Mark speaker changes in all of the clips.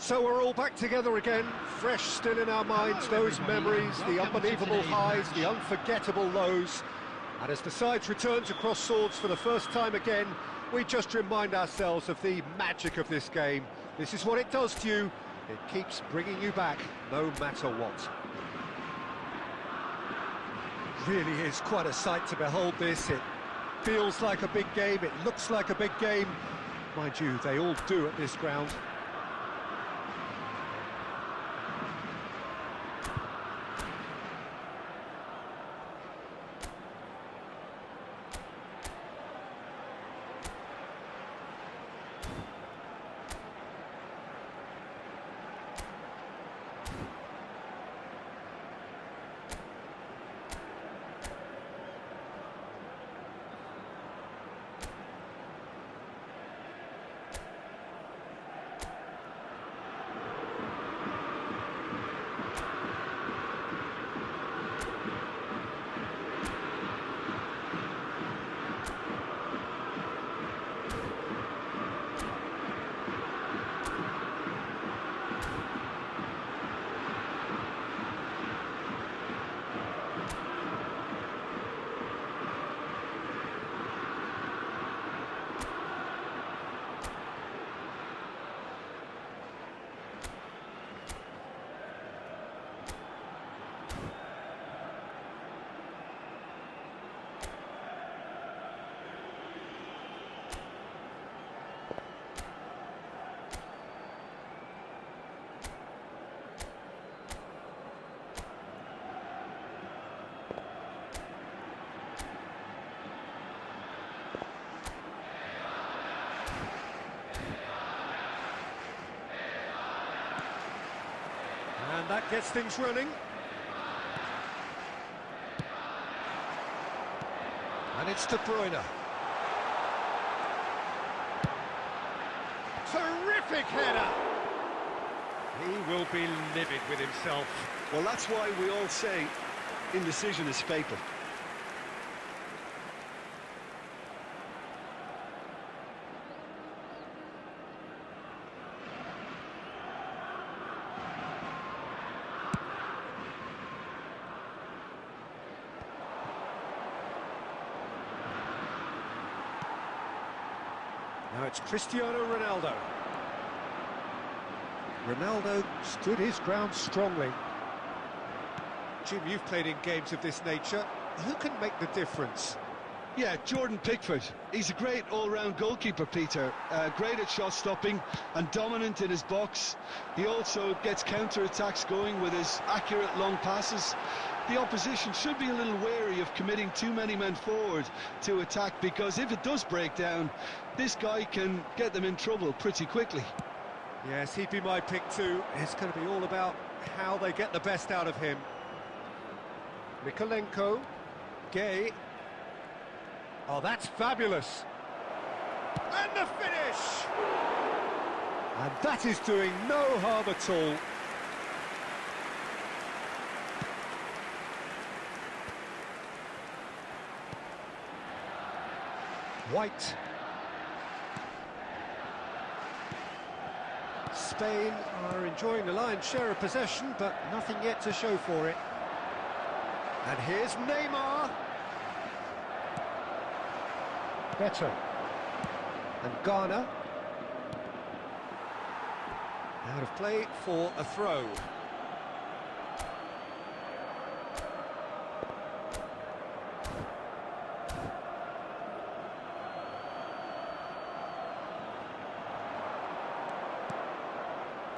Speaker 1: So we're all back together again, fresh still in our minds, those memories, the unbelievable highs, the unforgettable lows. And as the sides return to cross swords for the first time again, we just remind ourselves of the magic of this game. This is what it does to you. It keeps bringing you back, no matter what. Really is quite a sight to behold this. It feels like a big game, it looks like a big game. Mind you, they all do at this ground. And that gets things running. And it's De Bruyne. Terrific header! He will be livid with himself.
Speaker 2: Well, that's why we all say indecision is fatal.
Speaker 1: Now it's Cristiano Ronaldo. Ronaldo stood his ground strongly. Jim, you've played in games of this nature. Who can make the difference?
Speaker 2: Yeah, Jordan Pickford. He's a great all-round goalkeeper, Peter. Great at shot stopping and dominant in his box. He also gets counter-attacks going with his accurate long passes. The opposition should be a little wary of committing too many men forward to attack, because if it does break down, this guy can get them in trouble pretty quickly.
Speaker 1: Yes, he'd be my pick too. It's going to be all about how they get the best out of him. Mikolenko, Gay. Oh, that's fabulous. And the finish! And that is doing no harm at all. White. Spain are enjoying the lion's share of possession, but nothing yet to show for it. And here's Neymar. Better. And Ghana. Out of play for a throw.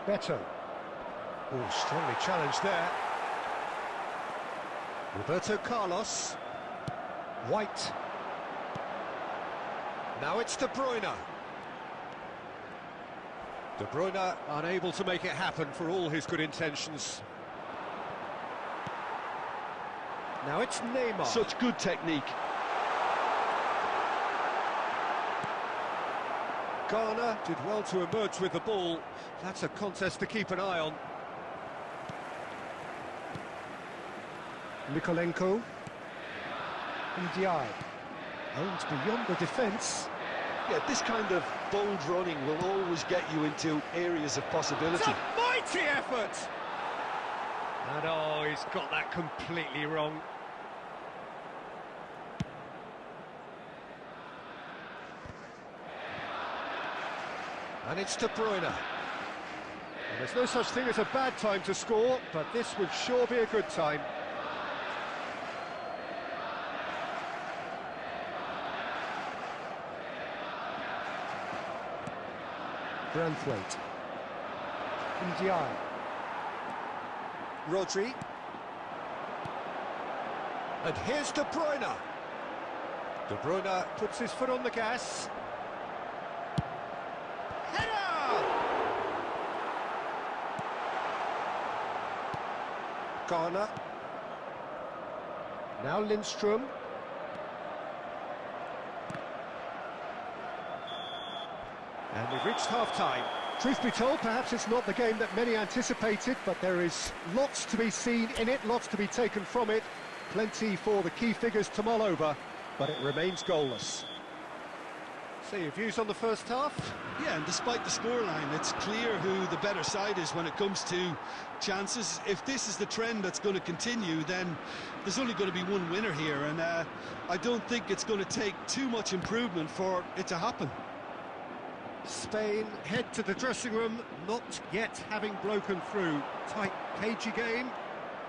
Speaker 1: Better. Oh, strongly challenged there. Roberto Carlos. White. Now it's De Bruyne. De Bruyne unable to make it happen for all his good intentions. Now it's Neymar.
Speaker 2: Such good technique.
Speaker 1: Ghana did well to emerge with the ball. That's a contest to keep an eye on. Mikolenko. Ndiaye. Owned beyond the defence.
Speaker 2: Yeah, this kind of bold running will always get you into areas of possibility.
Speaker 1: It's a mighty effort! And oh, he's got that completely wrong. And it's De Bruyne. And there's no such thing as a bad time to score, but this would sure be a good time. Branthwaite. Ndiaye. Rodri. And here's De Bruyne. De Bruyne puts his foot on the gas. Header! Garner. Now Lindstrom. And we've reached half-time. Truth be told, perhaps it's not the game that many anticipated, but there is lots to be seen in it, lots to be taken from it. Plenty for the key figures to mull over, but it remains goalless. So your views on the first half?
Speaker 2: Yeah, and despite the scoreline, it's clear who the better side is when it comes to chances. If this is the trend that's going to continue, then there's only going to be one winner here, and I don't think it's going to take too much improvement for it to happen.
Speaker 1: Spain head to the dressing room, not yet having broken through. Tight, cagey game.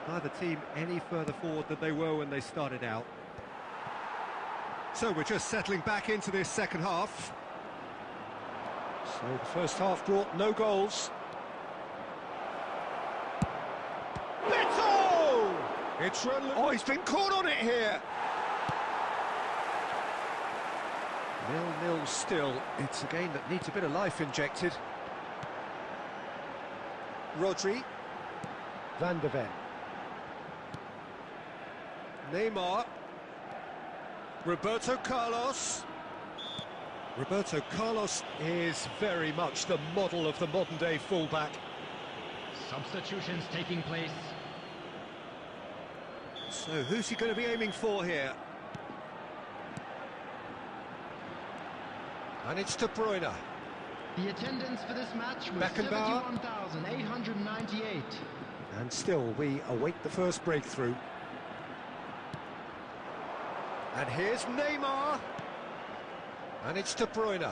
Speaker 1: Neither team any further forward than they were when they started out. So we're just settling back into this second half. So the first half brought no goals. Beto! It's oh, he's been caught on it here. 0-0 still. It's a game that needs a bit of life injected. Rodri. Van de Ven. Neymar. Roberto Carlos. Roberto Carlos is very much the model of the modern-day fullback.
Speaker 3: Substitutions taking place.
Speaker 1: So who's he going to be aiming for here? And it's De Bruyne.
Speaker 3: The attendance for this match was
Speaker 1: Beckenbauer.
Speaker 3: 71,898.
Speaker 1: And still we await the first breakthrough. And here's Neymar. And it's De Bruyne.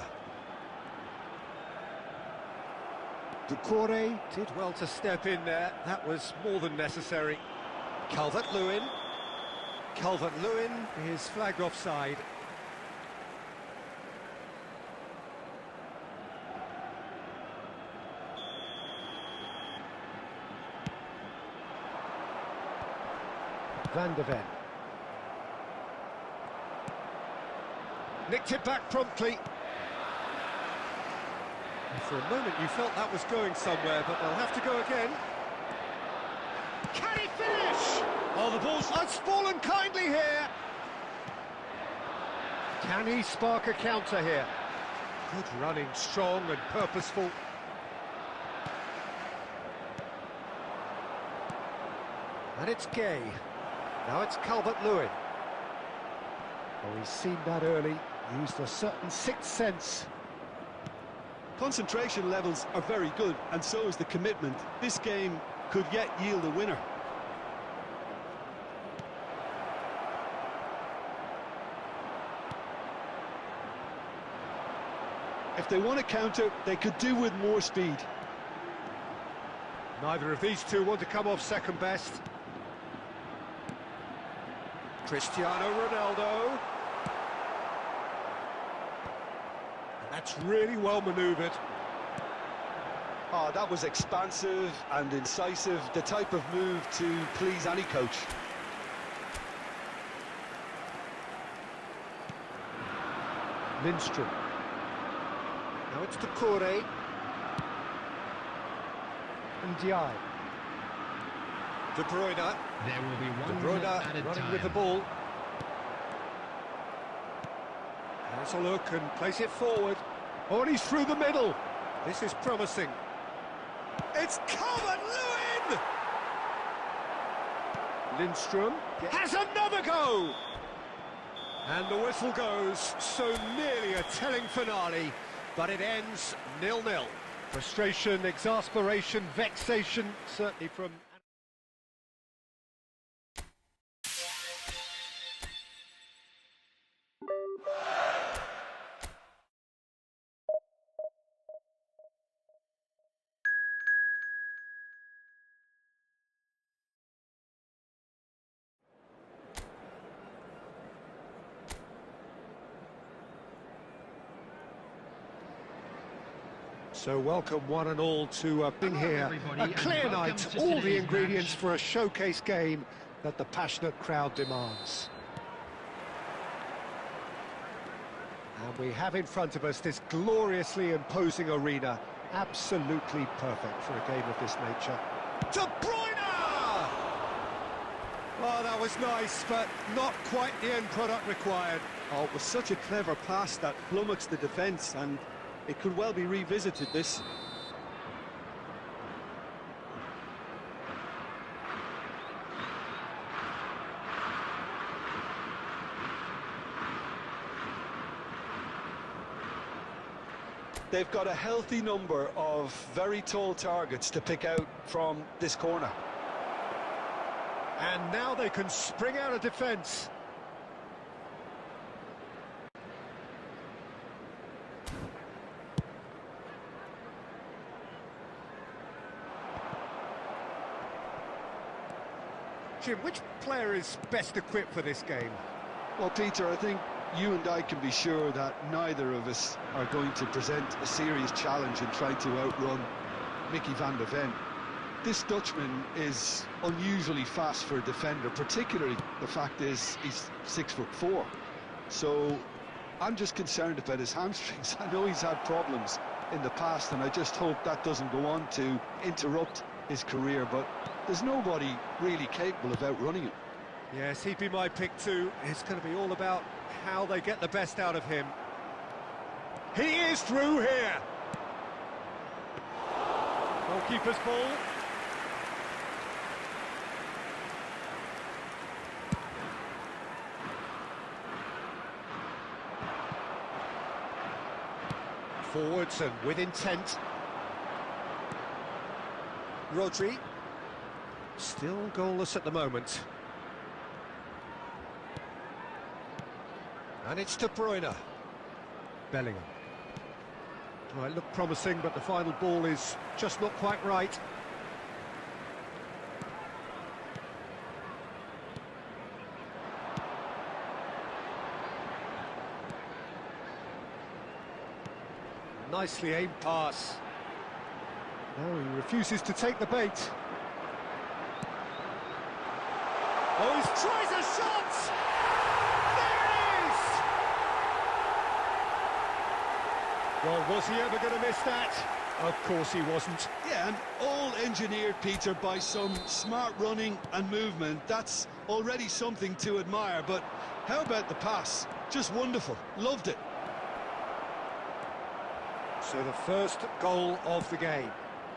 Speaker 1: Doucouré did well to step in there. That was more than necessary. Calvert-Lewin. Calvert-Lewin is flagged offside. Van de Ven. Nicked it back promptly. For a moment you felt that was going somewhere, but they'll have to go again. Can he finish? Oh, the ball's fallen kindly here. Can he spark a counter here? Good running, strong and purposeful. And it's Gay. Now it's Calvert-Lewin. Oh, he's seen that early, used a certain sixth sense.
Speaker 2: Concentration levels are very good, and so is the commitment. This game could yet yield a winner. If they want to counter, they could do with more speed.
Speaker 1: Neither of these two want to come off second best. Cristiano Ronaldo. And that's really well manoeuvred.
Speaker 2: Oh, that was expansive and incisive, the type of move to please any coach.
Speaker 1: Lindstrom. Now it's Doucouré. Ndiaye. De Bruyne.
Speaker 3: There will be
Speaker 1: De
Speaker 3: 1
Speaker 1: Bruyne
Speaker 3: minute added
Speaker 1: running
Speaker 3: time.
Speaker 1: with the ball. Has a look and plays it forward. Oh, and he's through the middle. This is promising. It's Calvert-Lewin! Lindstrom has another go! And the whistle goes, so nearly a telling finale, but it ends 0-0. Frustration, exasperation, vexation, certainly from... So welcome one and all to being here. A clear night, all the ingredients for a showcase game that the passionate crowd demands. And we have in front of us this gloriously imposing arena, absolutely perfect for a game of this nature. De Bruyne! Oh, that was nice, but not quite the end product required.
Speaker 2: Oh, it was such a clever pass that flummoxed the defence, and it could well be revisited, this. They've got a healthy number of very tall targets to pick out from this corner.
Speaker 1: And now they can spring out of defence. Jim, which player is best equipped for this game?
Speaker 2: Well, Peter, I think you and I can be sure that neither of us are going to present a serious challenge in trying to outrun Mickey van der Ven. This Dutchman is unusually fast for a defender, particularly the fact is he's 6'4". So I'm just concerned about his hamstrings. I know he's had problems in the past, and I just hope that doesn't go on to interrupt his career, but there's nobody really capable of outrunning him.
Speaker 1: Yes, he'd be my pick too. It's going to be all about how they get the best out of him. He is through here. Goalkeeper's ball. Forwards and with intent. Rodri. Still goalless at the moment. And it's De Bruyne. Bellingham. Well, it looked promising, but the final ball is just not quite right. Nicely aimed pass. Oh, he refuses to take the bait. Oh, he tries a shot! There it is! Well, was he ever going to miss that? Of course he wasn't.
Speaker 2: Yeah, and all engineered, Peter, by some smart running and movement. That's already something to admire, but how about the pass? Just wonderful. Loved it.
Speaker 1: So the first goal of the game.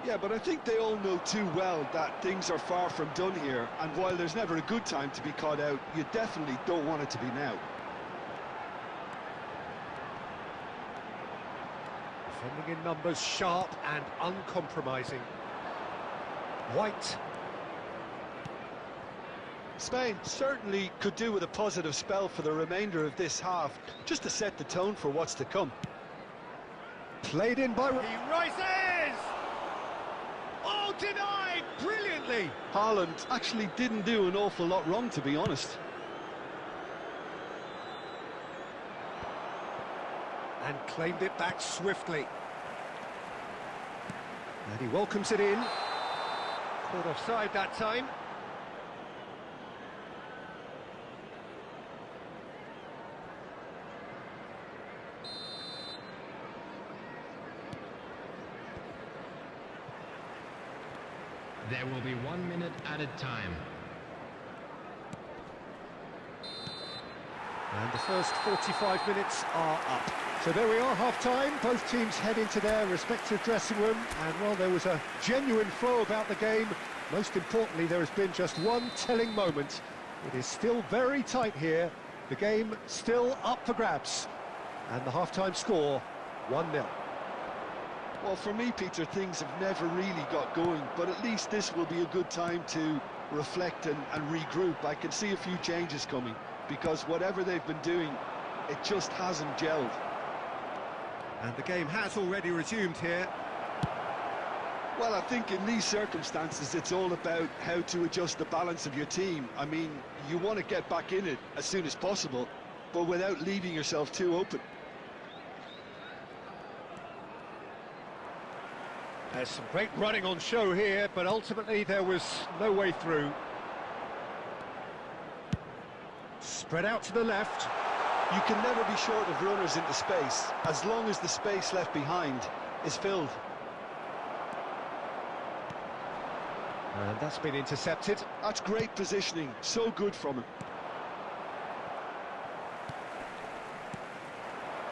Speaker 2: Yeah, but I think they all know too well that things are far from done here, and while there's never a good time to be caught out, you definitely don't want it to be now.
Speaker 1: Defending in numbers, sharp and uncompromising. White.
Speaker 2: Spain certainly could do with a positive spell for the remainder of this half, just to set the tone for what's to come.
Speaker 1: Played in by... He rises! Oh, denied! Brilliantly!
Speaker 2: Haaland actually didn't do an awful lot wrong, to be honest.
Speaker 1: And claimed it back swiftly. And he welcomes it in. Caught offside that time.
Speaker 3: There will be 1 minute added time.
Speaker 1: And the first 45 minutes are up. So there we are, half-time. Both teams head into their respective dressing room. And while there was a genuine flow about the game, most importantly, there has been just one telling moment. It is still very tight here, The game still up for grabs. And the half-time score, 1-0.
Speaker 2: Well, for me, Peter, things have never really got going, but at least this will be a good time to reflect and regroup. I can see a few changes coming, because whatever they've been doing, it just hasn't gelled.
Speaker 1: And the game has already resumed here.
Speaker 2: Well, I think in these circumstances, it's all about how to adjust the balance of your team. I mean, you want to get back in it as soon as possible, but without leaving yourself too open.
Speaker 1: There's some great running on show here, but ultimately there was no way through. Spread out to the left.
Speaker 2: You can never be short of runners into space, as long as the space left behind is filled.
Speaker 1: And that's been intercepted.
Speaker 2: That's great positioning, so good from him.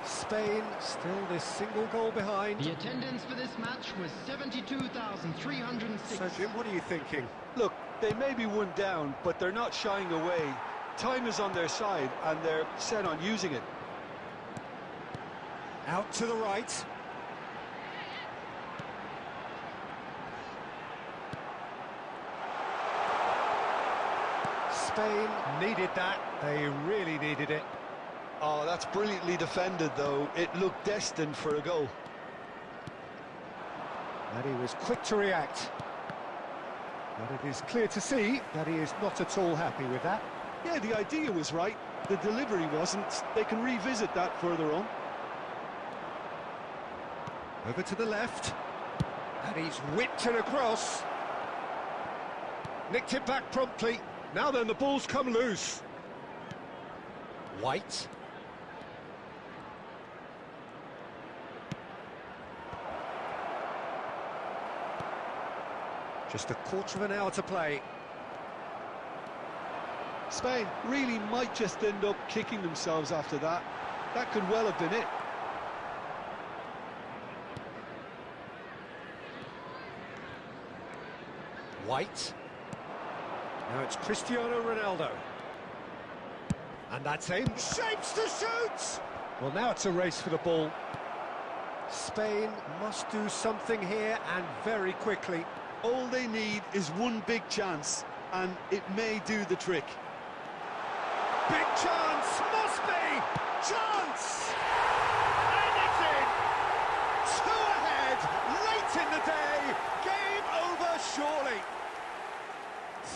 Speaker 1: Spain still this single goal behind.
Speaker 3: The attendance for this match was 72,306.
Speaker 1: So Jim, what are you thinking?
Speaker 2: Look, they may be one down, but they're not shying away. Time is on their side, and they're set on using it.
Speaker 1: Out to the right. Spain needed that. They really needed it.
Speaker 2: Oh, that's brilliantly defended, though. It looked destined for a goal.
Speaker 1: And he was quick to react. But it is clear to see that he is not at all happy with that.
Speaker 2: Yeah, the idea was right. The delivery wasn't. They can revisit that further on.
Speaker 1: Over to the left. And he's whipped it across. Nicked it back promptly. Now then, the ball's come loose. White. Just a quarter of an hour to play.
Speaker 2: Spain really might just end up kicking themselves after that. That could well have been it.
Speaker 1: White. Now it's Cristiano Ronaldo. And that's aimed. Shapes to shoot! Well, now it's a race for the ball. Spain must do something here, and very quickly.
Speaker 2: All they need is one big chance, and it may do the trick.
Speaker 1: Big chance! Must be! Chance! And it's in! Two ahead, late in the day. Game over, surely.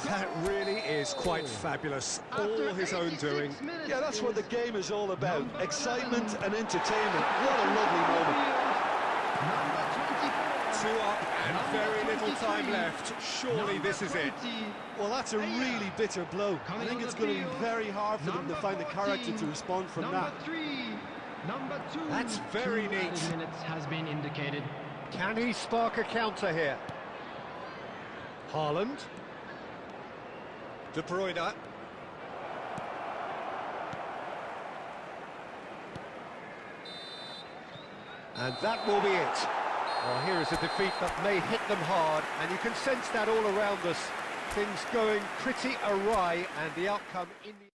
Speaker 1: That really is quite fabulous. All his own doing.
Speaker 2: Yeah, that's what the game is all about. Excitement and entertainment. What a lovely moment.
Speaker 1: Two up and very little time left. Surely this is it.
Speaker 2: Well, that's a really bitter blow. I think it's going to be very hard for them to find the character to respond from that.
Speaker 1: That's very neat.
Speaker 3: Minutes has been indicated.
Speaker 1: Can he spark a counter here? Haaland. De Bruyne. And that will be it. Well, here is a defeat that may hit them hard, and you can sense that all around us. Things going pretty awry, and the outcome in the